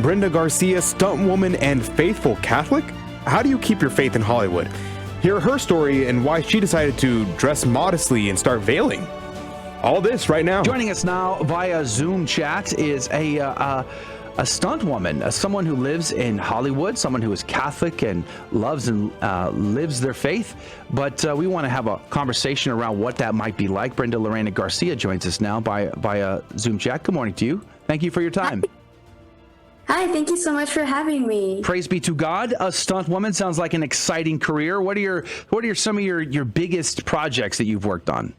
Brenda Garcia, stunt woman and faithful Catholic? How do you keep your faith in Hollywood? Hear her story and why she decided to dress modestly and start veiling. All this right now. Joining us now via Zoom chat is a stunt woman, someone who lives in Hollywood, someone who is Catholic and loves and lives their faith. But we want to have a conversation around what that might be like. Lorena Garcia joins us now via Zoom chat. Good morning to you. Thank you for your time. Hi, thank you so much for having me. Praise be to God. A stunt woman sounds like an exciting career. What are some of your biggest projects that you've worked on?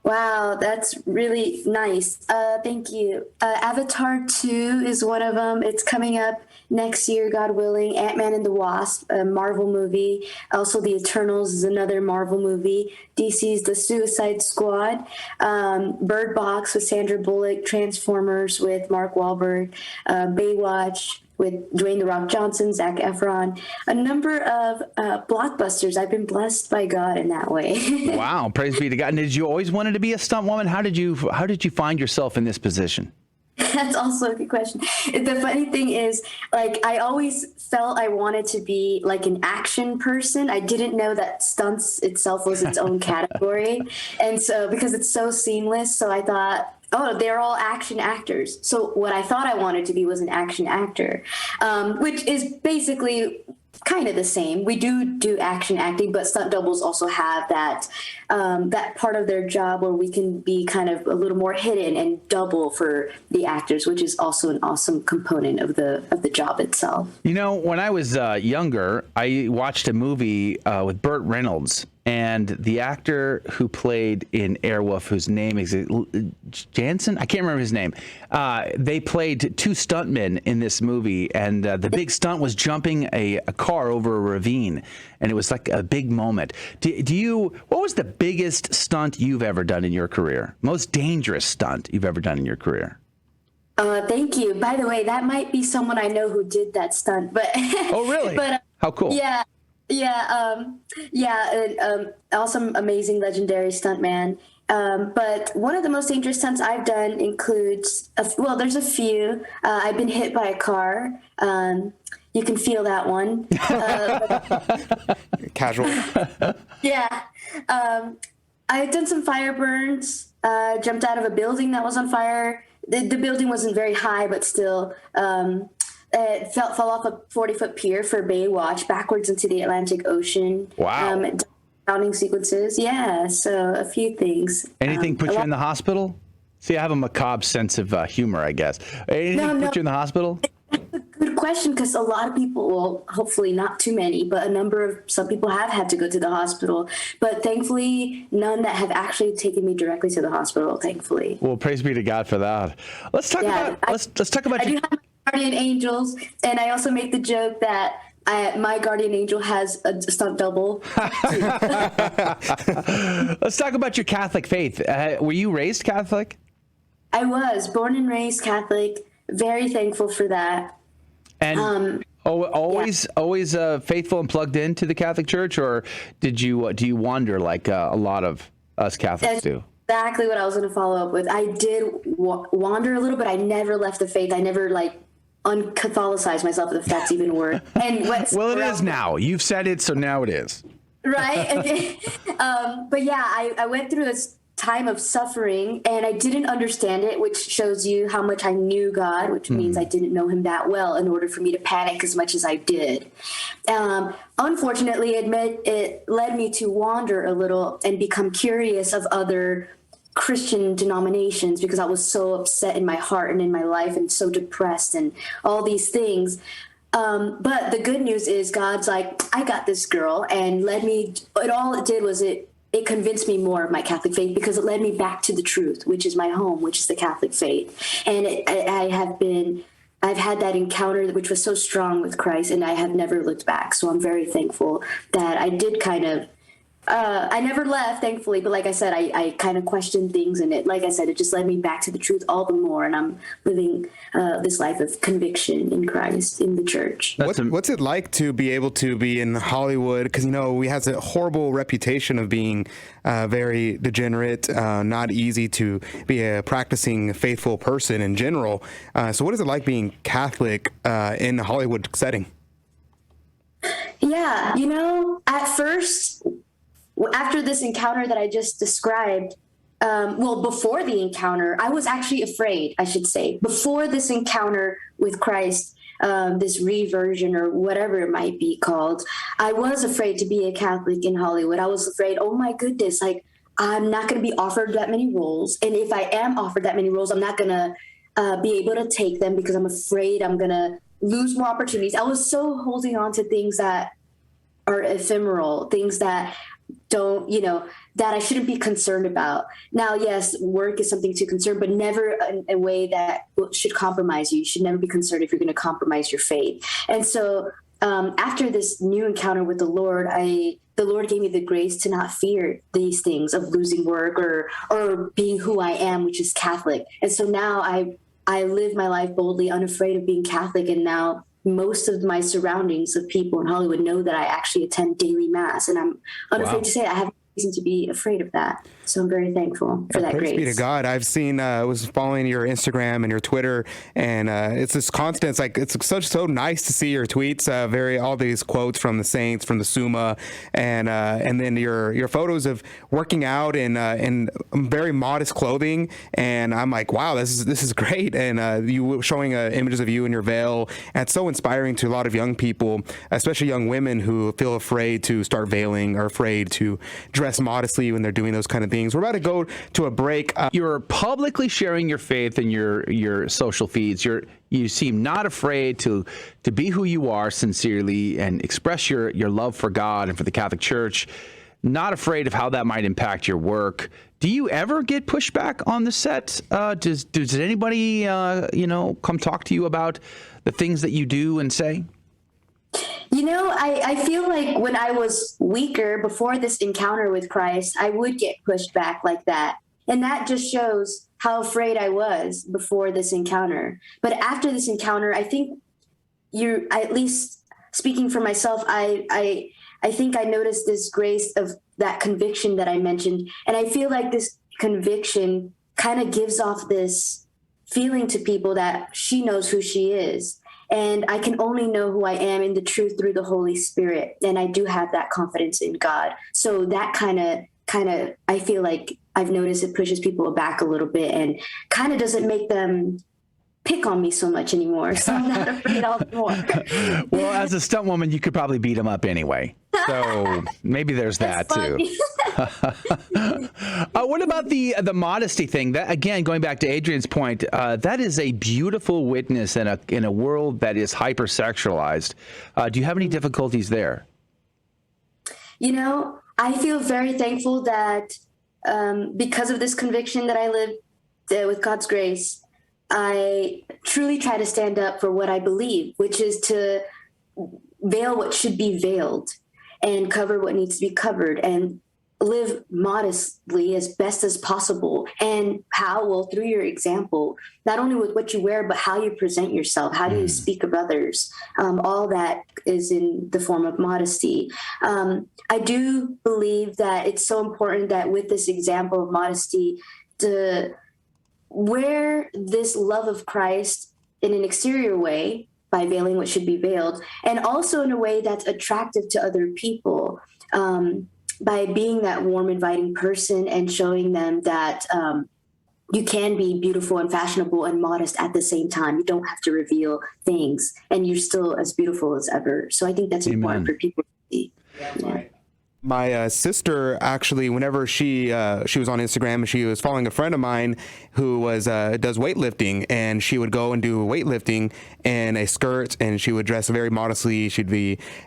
Wow, that's really nice. Thank you. Avatar 2 is one of them. It's coming up next year, God willing. Ant-Man and the Wasp, a Marvel movie. Also, The Eternals is another Marvel movie. DC's The Suicide Squad. Bird Box with Sandra Bullock. Transformers with Mark Wahlberg. Baywatch with Dwayne "The Rock" Johnson, Zac Efron, a number of blockbusters. I've been blessed by God in that way. Wow, praise be to God. And did you always wanted to be a stunt woman? How did you find yourself in this position? That's also a good question. The funny thing is, like, I always felt I wanted to be like an action person. I didn't know that stunts itself was its own category. And so, because it's so seamless, so I thought, oh, they're all action actors. So what I thought I wanted to be was an action actor, which is basically kind of the same. We do action acting, but stunt doubles also have that part of their job where we can be kind of a little more hidden and double for the actors, which is also an awesome component of the job itself. You know, when I was younger, I watched a movie with Burt Reynolds. And the actor who played in Airwolf, whose name is Jansen, I can't remember his name. They played two stuntmen in this movie, and the big stunt was jumping a car over a ravine, and it was like a big moment. What was the biggest stunt you've ever done in your career? Most dangerous stunt you've ever done in your career? Thank you. By the way, that might be someone I know who did that stunt. But oh, really? But how cool? Yeah. Awesome, amazing, legendary stuntman. But one of the most dangerous stunts I've done includes, there's a few. I've been hit by a car. You can feel that one. Casual. Yeah. I've done some fire burns, jumped out of a building that was on fire. The building wasn't very high, but still. It fell off a 40-foot pier for Baywatch backwards into the Atlantic Ocean. Wow. Drowning sequences. Yeah, so a few things. Anything put you in the hospital? See, I have a macabre sense of humor, I guess. Anything put you in the hospital? That's a good question, because a lot of people, well, hopefully not too many, but some people have had to go to the hospital. But thankfully, none that have actually taken me directly to the hospital, thankfully. Well, praise be to God for that. Let's talk about I do have guardian angels, and I also make the joke that my guardian angel has a stunt double. Let's talk about your Catholic faith. Were you raised Catholic? I was born and raised Catholic. Very thankful for that. And always faithful and plugged into the Catholic Church, or do you wander like a lot of us Catholics do? Exactly what I was going to follow up with. I did wander a little, but I never left the faith. I never uncatholicized myself, if that's even a word. And well, it is now. You've said it, so now it is. Right? Okay. But yeah, I went through this time of suffering, and I didn't understand it, which shows you how much I knew God, which means I didn't know him that well in order for me to panic as much as I did. Unfortunately, it led me to wander a little and become curious of other Christian denominations, because I was so upset in my heart and in my life and so depressed and all these things. But the good news is God's like, I got this girl, and all it did was it convinced me more of my Catholic faith, because it led me back to the truth, which is my home, which is the Catholic faith. And I've had that encounter which was so strong with Christ, and I have never looked back. So I'm very thankful that I did kind of I never left, thankfully. But like I said, I kind of questioned things, and like I said, it just led me back to the truth all the more. And I'm living this life of conviction in Christ, in the church. What's it like to be able to be in Hollywood? Because, we have a horrible reputation of being very degenerate, not easy to be a practicing faithful person in general. So what is it like being Catholic in a Hollywood setting? Yeah, at first, after this encounter that I just described, before the encounter, I was actually afraid, I should say. Before this encounter with Christ, this reversion or whatever it might be called, I was afraid to be a Catholic in Hollywood. I was afraid, oh my goodness, like I'm not going to be offered that many roles. And if I am offered that many roles, I'm not going to be able to take them because I'm afraid I'm going to lose more opportunities. I was so holding on to things that are ephemeral, things that don't, that I shouldn't be concerned about. Now, yes, work is something to concern, but never in a way that should compromise you. You should never be concerned if you're going to compromise your faith. And so after this new encounter with the Lord, the Lord gave me the grace to not fear these things of losing work or being who I am, which is Catholic. And so now I live my life boldly, unafraid of being Catholic. And now most of my surroundings of people in Hollywood know that I actually attend daily mass. And I'm unafraid to say I have no reason to be afraid of that. So I'm very thankful for that grace. Praise be to God. I've seen, was following your Instagram and your Twitter, and it's this constant, it's so nice to see your tweets, all these quotes from the saints, from the Summa, and then your photos of working out in very modest clothing. And I'm like, wow, this is great. And you showing images of you in your veil. And it's so inspiring to a lot of young people, especially young women who feel afraid to start veiling or afraid to dress modestly when they're doing those kind of things. We're about to go to a break. You're publicly sharing your faith in your social feeds. You seem not afraid to be who you are sincerely and express your love for God and for the Catholic Church. Not afraid of how that might impact your work. Do you ever get pushback on the set? Does anybody come talk to you about the things that you do and say? I feel like when I was weaker before this encounter with Christ, I would get pushed back like that. And that just shows how afraid I was before this encounter. But after this encounter, I think at least speaking for myself, I think I noticed this grace of that conviction that I mentioned. And I feel like this conviction kind of gives off this feeling to people that she knows who she is. And I can only know who I am in the truth through the Holy Spirit. And I do have that confidence in God. So that kind of, I feel like I've noticed it pushes people back a little bit and kind of doesn't make them pick on me so much anymore. So I'm not afraid all the more. Well, as a stunt woman, you could probably beat them up anyway. So maybe there's that too. What about the modesty thing? That, again, going back to Adrian's point, that is a beautiful witness in a world that is hypersexualized. Do you have any difficulties there? I feel very thankful that because of this conviction that I live with God's grace, I truly try to stand up for what I believe, which is to veil what should be veiled and cover what needs to be covered and live modestly as best as possible. And how? Well, through your example, not only with what you wear, but how you present yourself, how do you speak of others? All that is in the form of modesty. I do believe that it's so important that with this example of modesty, to wear this love of Christ in an exterior way by veiling what should be veiled, and also in a way that's attractive to other people, by being that warm, inviting person and showing them that you can be beautiful and fashionable and modest at the same time. You don't have to reveal things, and you're still as beautiful as ever. So I think that's important for people to see. Yeah. My sister, actually, whenever she was on Instagram, she was following a friend of mine who does weightlifting, and she would go and do weightlifting in a skirt, and she would dress very modestly.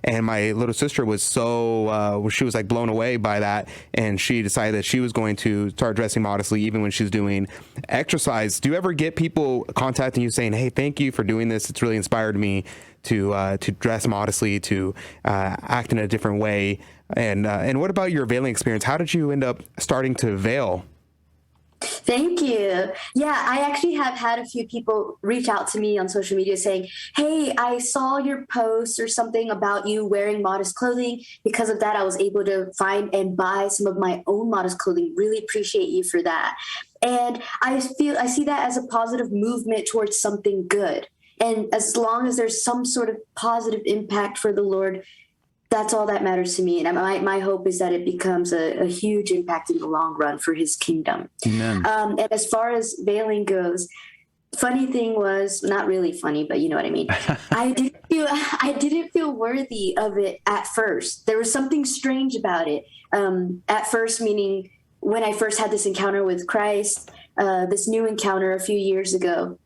And my little sister was she was like blown away by that, and she decided that she was going to start dressing modestly even when she's doing exercise. Do you ever get people contacting you saying, "Hey, thank you for doing this. It's really inspired me to dress modestly, to act in a different way"? And what about your veiling experience? How did you end up starting to veil? Thank you. Yeah, I actually have had a few people reach out to me on social media saying, hey, I saw your post or something about you wearing modest clothing. Because of that, I was able to find and buy some of my own modest clothing. Really appreciate you for that. And I see that as a positive movement towards something good. And as long as there's some sort of positive impact for the Lord, that's all that matters to me. And my hope is that it becomes a huge impact in the long run for his kingdom. Amen. And as far as veiling goes, funny thing was, not really funny, but you know what I mean. I didn't feel worthy of it at first. There was something strange about it. At first, meaning when I first had this encounter with Christ, this new encounter a few years ago,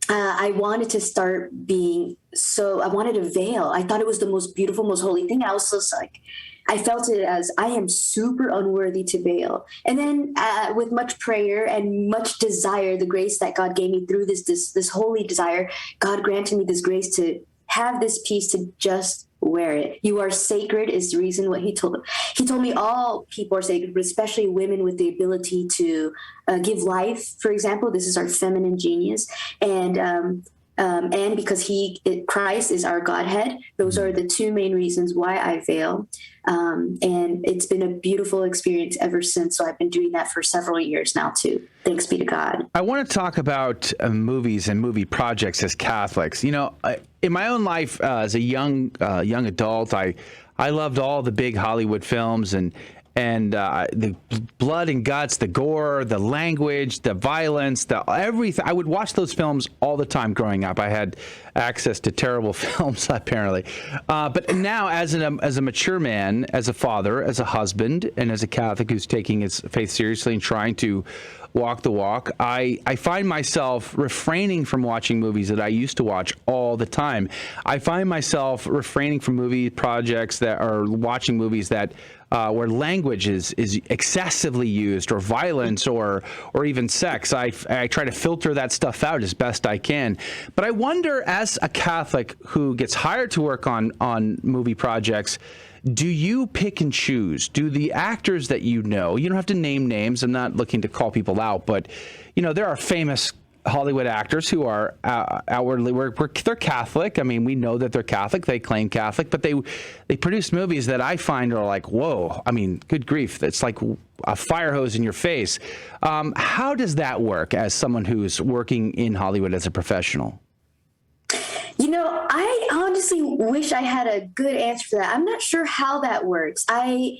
I wanted to start I wanted to veil. I thought it was the most beautiful, most holy thing. I was just like, I felt it as I am super unworthy to veil. And then with much prayer and much desire, the grace that God gave me through this holy desire, God granted me this grace to have this piece to just wear it. You are sacred is the reason what he told me all people are sacred, but especially women with the ability to give life. For example, this is our feminine genius. And because Christ is our Godhead, those are the two main reasons why I veil. And it's been a beautiful experience ever since. So I've been doing that for several years now too. Thanks be to God. I want to talk about movies and movie projects as Catholics. You know, in my own life as a young adult, I loved all the big Hollywood films and the blood and guts, the gore, the language, the violence, the everything. I would watch those films all the time growing up. I had access to terrible films, apparently. But now, as a mature man, as a father, as a husband, and as a Catholic who's taking his faith seriously and trying to walk the walk, I find myself refraining from watching movies that I used to watch all the time. I find myself refraining from movie projects that are watching movies that where language is excessively used, or violence, or even sex. I try to filter that stuff out as best I can. But I wonder, as a Catholic who gets hired to work on movie projects, do you pick and choose? Do the actors that you don't have to name names. I'm not looking to call people out, but there are famous Hollywood actors who are outwardly they're Catholic. I mean, we know that they're Catholic. They claim Catholic, but they produce movies that I find are like, whoa. I mean, good grief. It's like a fire hose in your face. How does that work as someone who's working in Hollywood as a professional? I honestly wish I had a good answer for that. I'm not sure how that works. I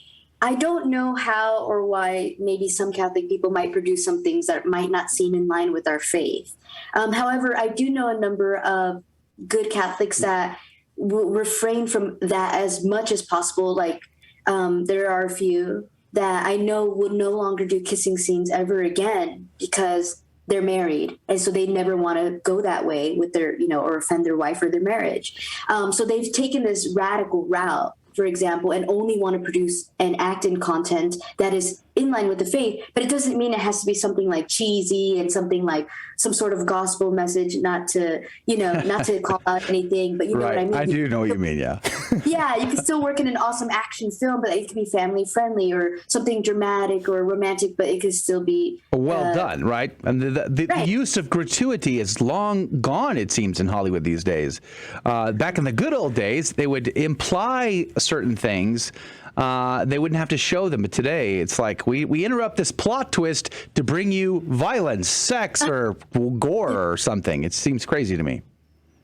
don't know how or why maybe some Catholic people might produce some things that might not seem in line with our faith. However, I do know a number of good Catholics that will refrain from that as much as possible. Like there are a few that I know will no longer do kissing scenes ever again because they're married. And so they never want to go that way with their, or offend their wife or their marriage. So they've taken this radical route, for example, and only want to produce and act in content that is in line with the faith, but it doesn't mean it has to be something like cheesy and something like some sort of gospel message, not to call out anything, but you know what I mean? I do know what you mean, yeah. Yeah, you can still work in an awesome action film, but it can be family friendly or something dramatic or romantic, but it could still be well done, right? And the use of gratuity is long gone, it seems, in Hollywood these days. Back in the good old days, they would imply certain things. They wouldn't have to show them. But today, it's like we interrupt this plot twist to bring you violence, sex, or gore or something. It seems crazy to me.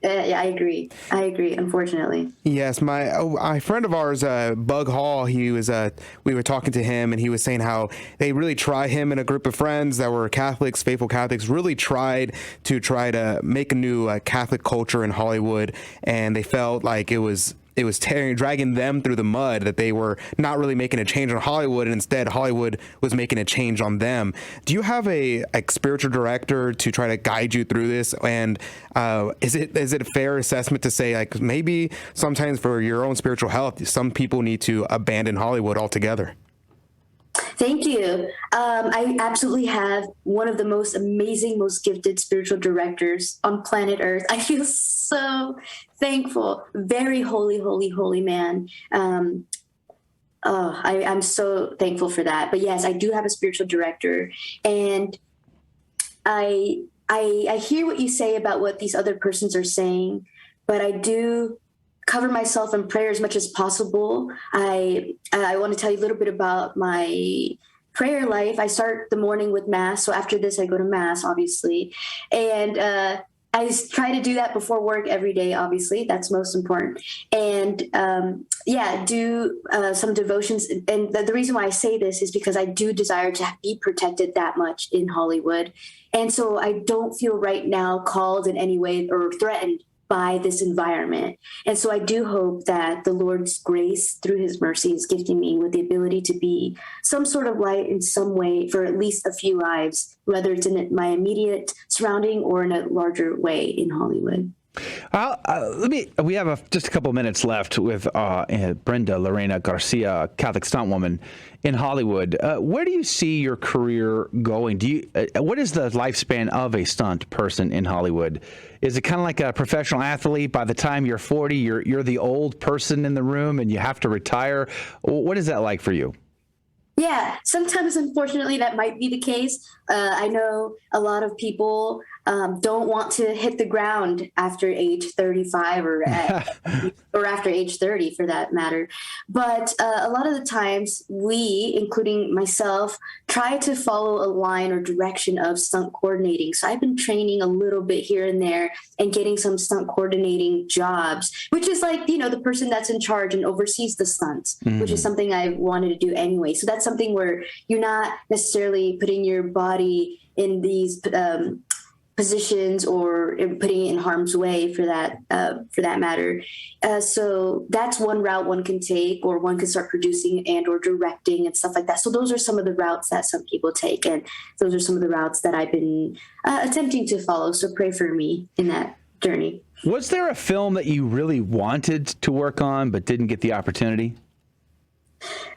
Yeah, I agree. Unfortunately. Yes, my friend of ours, Bug Hall. He was. We were talking to him, and he was saying how they really tried him and a group of friends that were Catholics, faithful Catholics, really tried to make a new Catholic culture in Hollywood, and they felt like it was dragging them through the mud, that they were not really making a change on Hollywood, and instead Hollywood was making a change on them. Do you have a spiritual director to try to guide you through this? And is it a fair assessment to say, like, maybe sometimes for your own spiritual health, some people need to abandon Hollywood altogether? Thank you. I absolutely have one of the most amazing, most gifted spiritual directors on planet Earth. I feel so thankful. Very holy, holy, holy man. I'm so thankful for that. But yes, I do have a spiritual director, and I hear what you say about what these other persons are saying, but I do cover myself in prayer as much as possible. I want to tell you a little bit about my prayer life. I start the morning with Mass. So after this, I go to Mass, obviously. And I try to do that before work every day, obviously. That's most important. And do some devotions. And the reason why I say this is because I do desire to be protected that much in Hollywood. And so I don't feel right now called in any way or threatened by this environment. And so I do hope that the Lord's grace through his mercy is gifting me with the ability to be some sort of light in some way for at least a few lives, whether it's in my immediate surrounding or in a larger way in Hollywood. We have just a couple minutes left with Brenda Lorena Garcia, Catholic stunt woman in Hollywood. Where do you see your career going? What is the lifespan of a stunt person in Hollywood? Is it kind of like a professional athlete? By the time you're 40, you're the old person in the room and you have to retire. What is that like for you? Yeah, sometimes, unfortunately, that might be the case. I know a lot of people don't want to hit the ground after age 35 or after age 30, for that matter. But a lot of the times we, including myself, try to follow a line or direction of stunt coordinating. So I've been training a little bit here and there and getting some stunt coordinating jobs, which is like, the person that's in charge and oversees the stunts, which is something I wanted to do anyway. So that's something where you're not necessarily putting your body in these positions or putting it in harm's way for that matter. So that's one route one can take, or one can start producing and or directing and stuff like that. So those are some of the routes that some people take, and those are some of the routes that I've been attempting to follow. So pray for me in that journey. Was there a film that you really wanted to work on but didn't get the opportunity?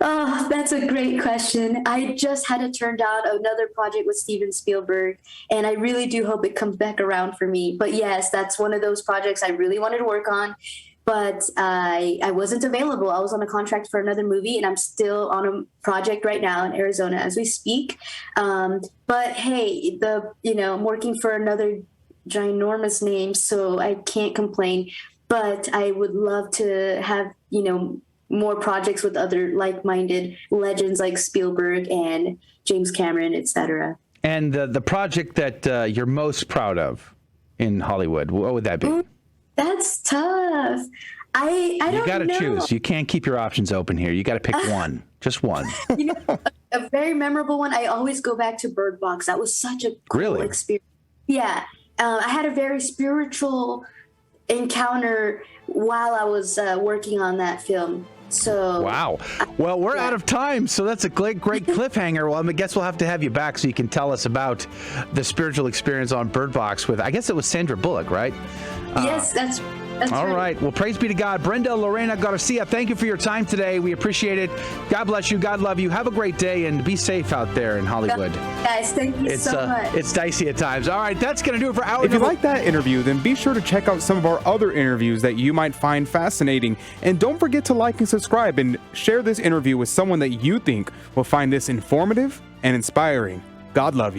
Oh, that's a great question. I just had to turn down another project with Steven Spielberg, and I really do hope it comes back around for me. But yes, that's one of those projects I really wanted to work on, but I wasn't available. I was on a contract for another movie, and I'm still on a project right now in Arizona as we speak. But hey, I'm working for another ginormous name, so I can't complain. But I would love to have, more projects with other like-minded legends like Spielberg and James Cameron, etc. And the project that you're most proud of in Hollywood, what would that be? That's tough. I don't know. You got to choose. You can't keep your options open here. You got to pick one, just one. A very memorable one. I always go back to Bird Box. That was such a cool experience. Yeah, I had a very spiritual encounter while I was working on that film. So wow. Well, we're out of time, so that's a great cliffhanger. Well, I guess we'll have to have you back so you can tell us about the spiritual experience on Bird Box with, I guess it was Sandra Bullock, right? Yes, that's all right. Well, praise be to God. Brenda Lorena Garcia, thank you for your time today. We appreciate it. God bless you. God love you. Have a great day and be safe out there in Hollywood. Guys, thank you so much. It's dicey at times. All right, that's going to do it for our. If you like that interview, then be sure to check out some of our other interviews that you might find fascinating. And don't forget to like and subscribe and share this interview with someone that you think will find this informative and inspiring. God love you.